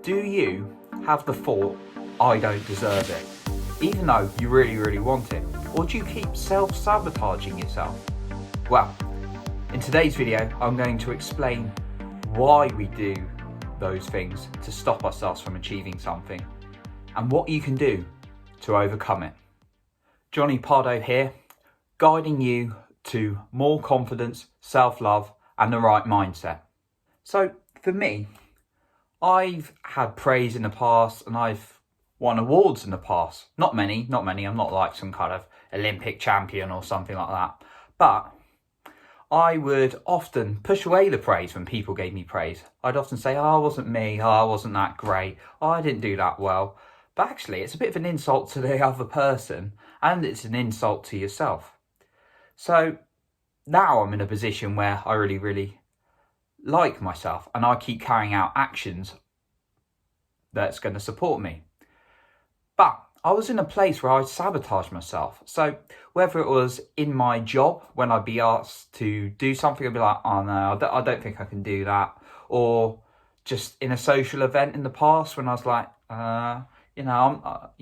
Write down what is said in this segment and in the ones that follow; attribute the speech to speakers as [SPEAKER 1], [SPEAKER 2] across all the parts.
[SPEAKER 1] Do you have the thought, I don't deserve it, even though you really want it? Or do you keep self-sabotaging yourself? Well, in today's video, I'm going to explain why we do those things to stop ourselves from achieving something and what you can do to overcome it. Johnny Pardo here, guiding you to more confidence, self-love and the right mindset. So for me, I've had praise in the past and I've won awards in the past. Not many. I'm not like some kind of Olympic champion or something like that. But I would often push away the praise when people gave me praise. I'd often say, oh, it wasn't me. Oh, I wasn't that great. Oh, I didn't do that well. But actually, it's a bit of an insult to the other person and it's an insult to yourself. So now I'm in a position where I really like myself and I keep carrying out actions that's going to support me. But I was in a place where I sabotaged myself. So whether it was in my job, when I'd be asked to do something, I'd be like, oh no, I don't think I can do that. Or just in a social event in the past when I was like, I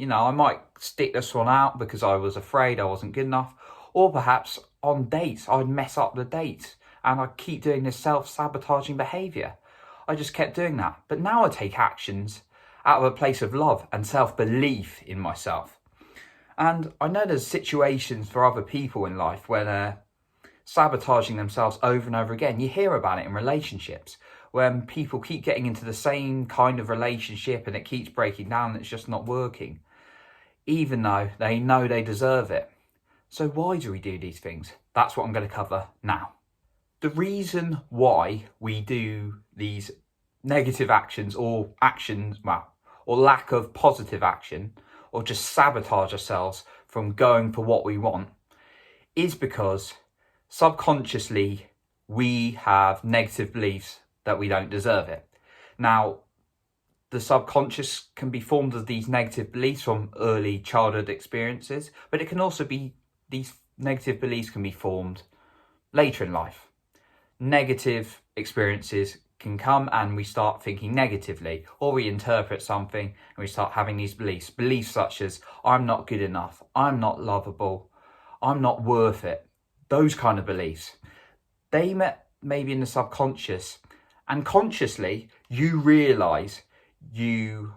[SPEAKER 1] might stick this one out because I was afraid I wasn't good enough. Or perhaps on dates, I'd mess up the dates and I'd keep doing this self-sabotaging behaviour. I just kept doing that. But now I take actions out of a place of love and self-belief in myself. And I know there's situations for other people in life where they're sabotaging themselves over and over again. You hear about it in relationships, when people keep getting into the same kind of relationship and it keeps breaking down and it's just not working, even though they know they deserve it. So why do we do these things? That's what I'm going to cover now. The reason why we do these negative actions or lack of positive action, or just sabotage ourselves from going for what we want, is because subconsciously we have negative beliefs that we don't deserve it. Now, the subconscious can be formed of these negative beliefs from early childhood experiences, but it can also be, these negative beliefs can be formed later in life. Negative experiences can come and we start thinking negatively, or we interpret something and we start having these beliefs such as, I'm not good enough, I'm not lovable, I'm not worth it. Those kind of beliefs. They maybe in the subconscious, and consciously you realise you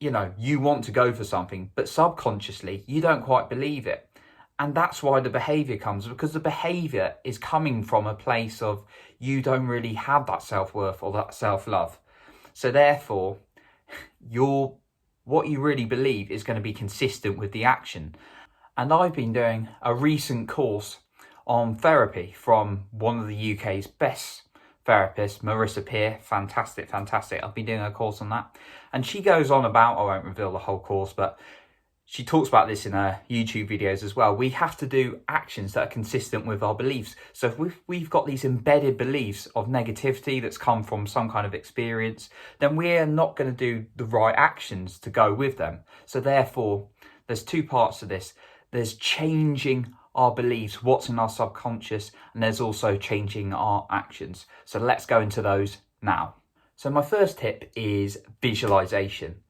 [SPEAKER 1] want to go for something, but subconsciously you don't quite believe it. And that's why the behaviour comes, because the behaviour is coming from a place of you don't really have that self-worth or that self-love. So therefore, what you really believe is going to be consistent with the action. And I've been doing a recent course on therapy from one of the UK's best therapists, Marissa Peer. Fantastic. I've been doing a course on that. And she goes on about, I won't reveal the whole course, but she talks about this in her YouTube videos as well. We have to do actions that are consistent with our beliefs. So if we've got these embedded beliefs of negativity that's come from some kind of experience, then we're not going to do the right actions to go with them. So therefore, there's two parts to this. There's changing our beliefs, what's in our subconscious, and there's also changing our actions. So let's go into those now. So my first tip is visualization.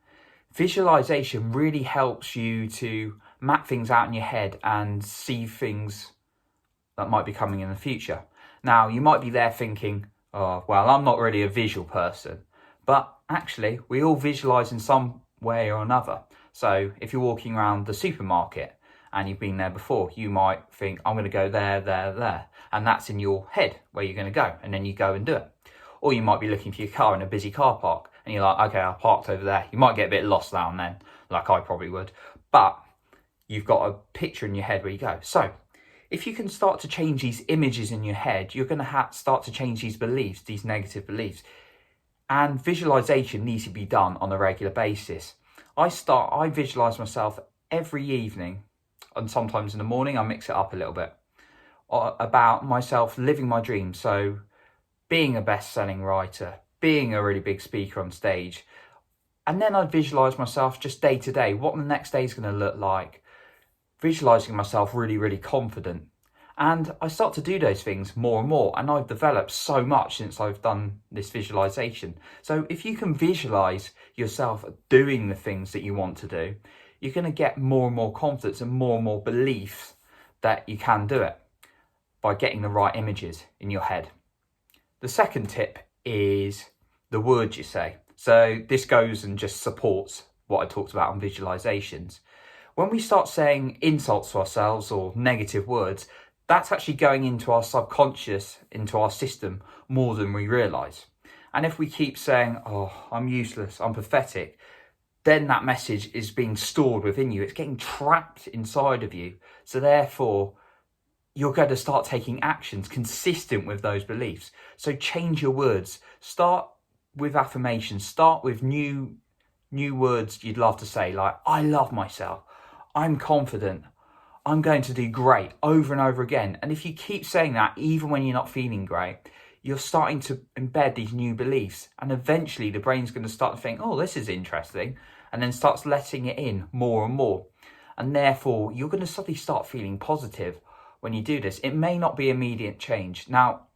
[SPEAKER 1] Visualization really helps you to map things out in your head and see things that might be coming in the future. Now, you might be there thinking, oh, well, I'm not really a visual person. But actually, we all visualize in some way or another. So if you're walking around the supermarket and you've been there before, you might think, I'm going to go there. And that's in your head where you're going to go. And then you go and do it. Or you might be looking for your car in a busy car park. And you're like, okay, I parked over there. You might get a bit lost now and then, like I probably would. But you've got a picture in your head where you go. So if you can start to change these images in your head, you're going to start to change these beliefs, these negative beliefs. And visualization needs to be done on a regular basis. I visualize myself every evening, and sometimes in the morning. I mix it up a little bit, about myself living my dreams. So being a best-selling writer, being a really big speaker on stage. And then I'd visualise myself just day to day, what the next day is going to look like. Visualising myself really confident. And I start to do those things more and more, and I've developed so much since I've done this visualization. So if you can visualize yourself doing the things that you want to do, you're going to get more and more confidence and more belief that you can do it by getting the right images in your head. The second tip is the words you say. So this goes and just supports what I talked about on visualizations. When we start saying insults to ourselves or negative words, that's actually going into our subconscious, into our system, more than we realise. And if we keep saying, oh, I'm useless, I'm pathetic, then that message is being stored within you. It's getting trapped inside of you. So therefore, you're going to start taking actions consistent with those beliefs. So change your words. Start with affirmations. Start with new words you'd love to say, like, I love myself, I'm confident, I'm going to do great, over and over again. And if you keep saying that, even when you're not feeling great, you're starting to embed these new beliefs. And eventually the brain's going to start to think, oh, this is interesting. And then starts letting it in more and more. And therefore, you're going to suddenly start feeling positive when you do this. It may not be immediate change. Now,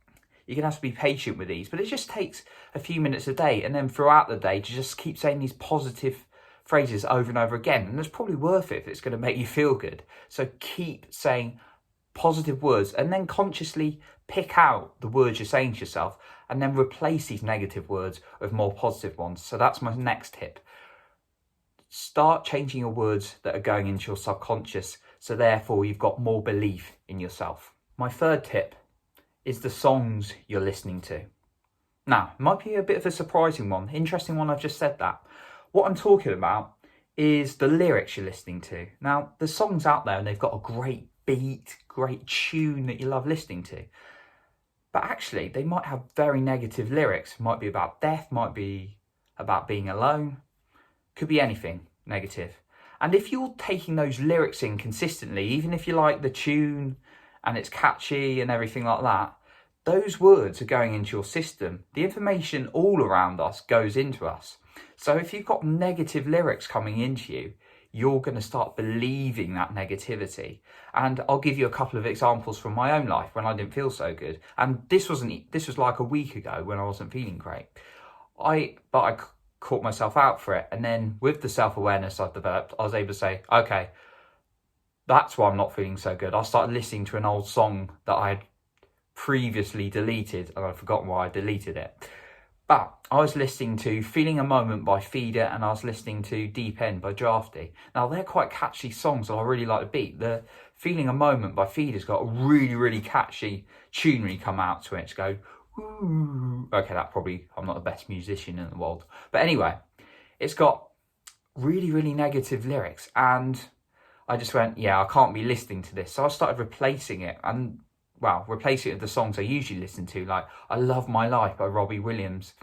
[SPEAKER 1] you're going to have to be patient with these, but it just takes a few minutes a day. And then throughout the day, to just keep saying these positive phrases over and over again. And it's probably worth it if it's going to make you feel good. So keep saying positive words and then consciously pick out the words you're saying to yourself and then replace these negative words with more positive ones. So that's my next tip. Start changing your words that are going into your subconscious. So therefore you've got more belief in yourself. My third tip is the songs you're listening to. Now, it might be a bit of a surprising one, interesting one, I've just said that. What I'm talking about is the lyrics you're listening to. Now, there's songs out there and they've got a great beat, great tune that you love listening to. But actually, they might have very negative lyrics. Might be about death, might be about being alone. Could be anything negative. And if you're taking those lyrics in consistently, even if you like the tune and it's catchy and everything like that, those words are going into your system. The information all around us goes into us. So if you've got negative lyrics coming into you, you're going to start believing that negativity. And I'll give you a couple of examples from my own life when I didn't feel so good. And this was like a week ago when I wasn't feeling great. I caught myself out for it. And then with the self-awareness I've developed, I was able to say, okay, that's why I'm not feeling so good. I started listening to an old song that I had previously deleted and I'd forgotten why I deleted it. But I was listening to Feeling a Moment by Feeder and I was listening to Deep End by Drafty. Now they're quite catchy songs and I really like the beat. The Feeling a Moment by Feeder's got a really catchy tune when you come out to it. It's go, ooh. Okay, I'm not the best musician in the world. But anyway, it's got really negative lyrics and I just went, yeah, I can't be listening to this. So I started replacing it replace it with the songs I usually listen to, like I Love My Life by Robbie Williams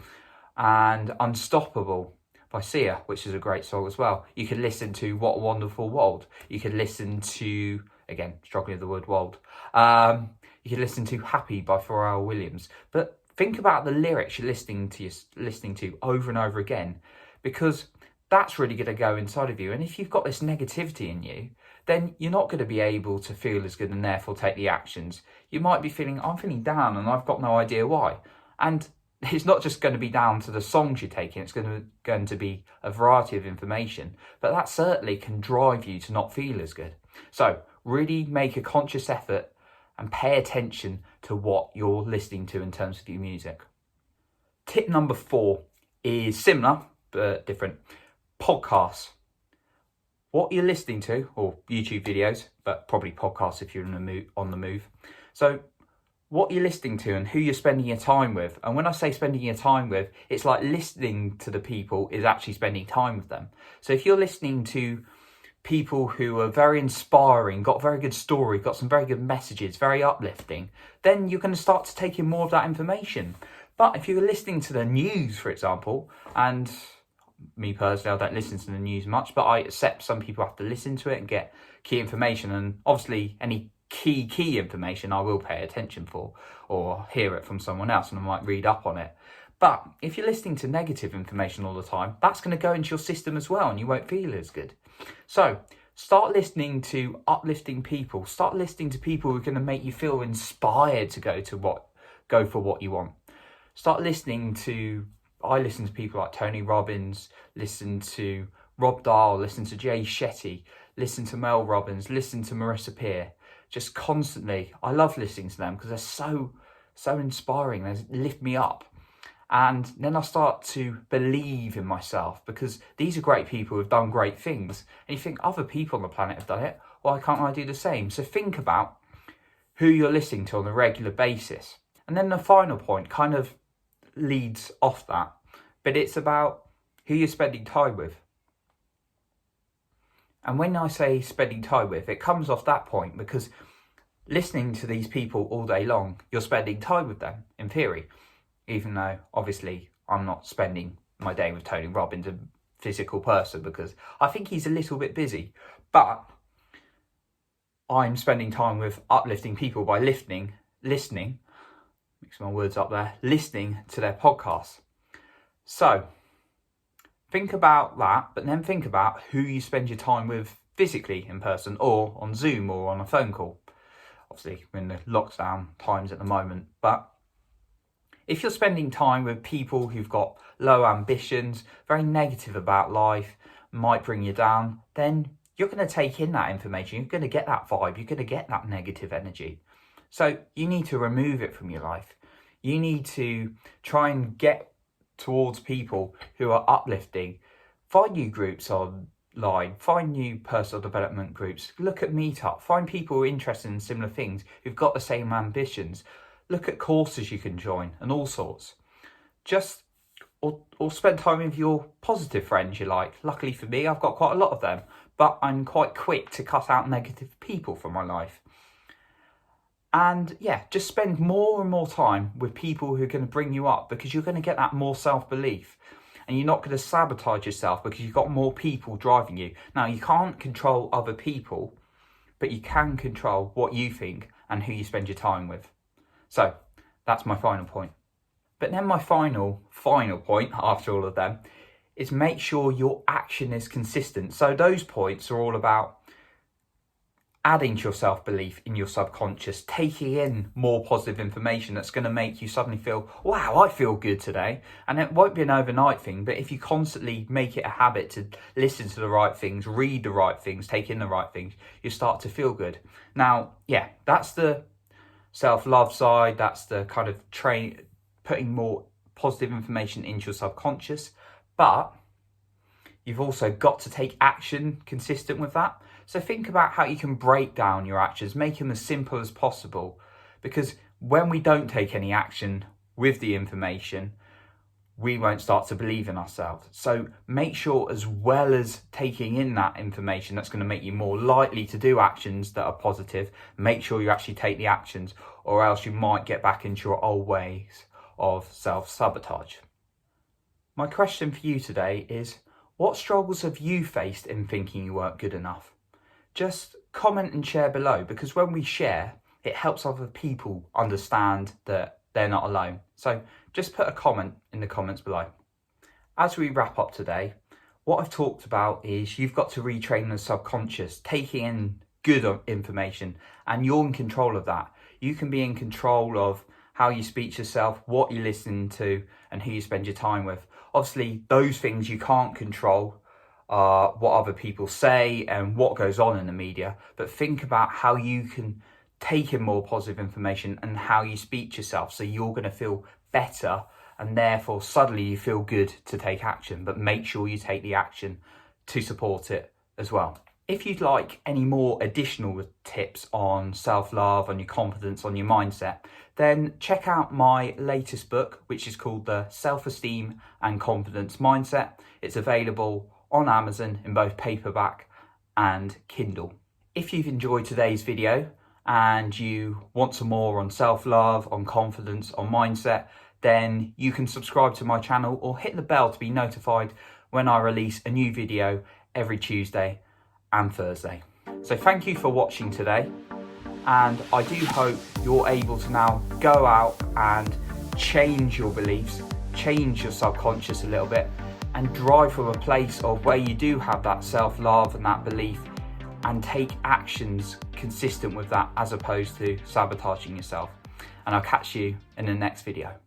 [SPEAKER 1] and Unstoppable by Sia, which is a great song as well. You could listen to What a Wonderful World. You could listen to, again, struggling with the word world. You could listen to Happy by Pharrell Williams. But think about the lyrics you're listening to over and over again, because that's really going to go inside of you. And if you've got this negativity in you, then you're not going to be able to feel as good and therefore take the actions. You might be feeling, I'm feeling down and I've got no idea why. And it's not just going to be down to the songs you're taking, it's going to be a variety of information. But that certainly can drive you to not feel as good. So really make a conscious effort and pay attention to what you're listening to in terms of your music. Tip number 4 is similar but different. Podcasts. What you're listening to, or YouTube videos, but probably podcasts if you're on the move. So what you're listening to and who you're spending your time with. And when I say spending your time with, it's like listening to the people is actually spending time with them. So if you're listening to people who are very inspiring, got a very good story, got some very good messages, very uplifting, then you're going to start to take in more of that information. But if you're listening to the news, for example, and me personally, I don't listen to the news much, but I accept some people have to listen to it and get key information. And obviously any key information I will pay attention for or hear it from someone else and I might read up on it. But if you're listening to negative information all the time, that's going to go into your system as well and you won't feel as good. So Start listening to uplifting people. Start listening to people who are going to make you feel inspired to go for what you want. Start listening to, I listen to people like Tony Robbins, listen to Rob Dahl, listen to Jay Shetty, listen to Mel Robbins, listen to Marissa Peer. Just constantly, I love listening to them because they're so inspiring. They lift me up. And then I start to believe in myself because these are great people who've done great things. And you think other people on the planet have done it. Why can't I do the same? So think about who you're listening to on a regular basis. And then the final point kind of leads off that, but it's about who you're spending time with. And when I say spending time with, it comes off that point because listening to these people all day long, you're spending time with them in theory. Even though, obviously, I'm not spending my day with Tony Robbins, a physical person, because I think he's a little bit busy. But I'm spending time with uplifting people by listening, mix my words up there, listening to their podcasts. So, think about that, but then think about who you spend your time with physically in person or on Zoom or on a phone call. Obviously, we're in the lockdown times at the moment, but if you're spending time with people who've got low ambitions, very negative about life, might bring you down, then you're going to take in that information. You're going to get that vibe. You're going to get that negative energy. So you need to remove it from your life. You need to try and get towards people who are uplifting. Find new groups online. Find new personal development groups. Look at Meetup. Find people who are interested in similar things, who've got the same ambitions. Look at courses you can join and all sorts. Or spend time with your positive friends you like. Luckily for me, I've got quite a lot of them, but I'm quite quick to cut out negative people from my life. And yeah, just spend more and more time with people who are going to bring you up, because you're going to get that more self-belief. And you're not going to sabotage yourself because you've got more people driving you. Now, you can't control other people, but you can control what you think and who you spend your time with. So that's my final point. But then my final point after all of them is make sure your action is consistent. So those points are all about adding to your self-belief in your subconscious, taking in more positive information that's going to make you suddenly feel, wow, I feel good today. And it won't be an overnight thing, but if you constantly make it a habit to listen to the right things, read the right things, take in the right things, you start to feel good. Now, yeah, that's the self-love side. That's the kind of putting more positive information into your subconscious. But you've also got to take action consistent with that. So think about how you can break down your actions, make them as simple as possible. Because when we don't take any action with the information, we won't start to believe in ourselves. So make sure, as well as taking in that information that's going to make you more likely to do actions that are positive, make sure you actually take the actions, or else you might get back into your old ways of self-sabotage. My question for you today is, what struggles have you faced in thinking you weren't good enough? Just comment and share below, because when we share, it helps other people understand that they're not alone. So just put a comment in the comments below. As we wrap up today, what I've talked about is you've got to retrain the subconscious, taking in good information, and you're in control of that. You can be in control of how you speak to yourself, what you listen to, and who you spend your time with. Obviously, those things you can't control, what other people say and what goes on in the media, but think about how you can take in more positive information and how you speak to yourself, so you're going to feel better, and therefore suddenly you feel good to take action. But make sure you take the action to support it as well. If you'd like any more additional tips on self-love, on your confidence, on your mindset, then check out my latest book, which is called The Self-Esteem and Confidence Mindset. It's available on Amazon in both paperback and Kindle. If you've enjoyed today's video and you want some more on self-love, on confidence, on mindset, then you can subscribe to my channel or hit the bell to be notified when I release a new video every Tuesday and Thursday. So thank you for watching today, and I do hope you're able to now go out and change your beliefs, change your subconscious a little bit, and drive from a place of where you do have that self-love and that belief and take actions consistent with that as opposed to sabotaging yourself. And I'll catch you in the next video.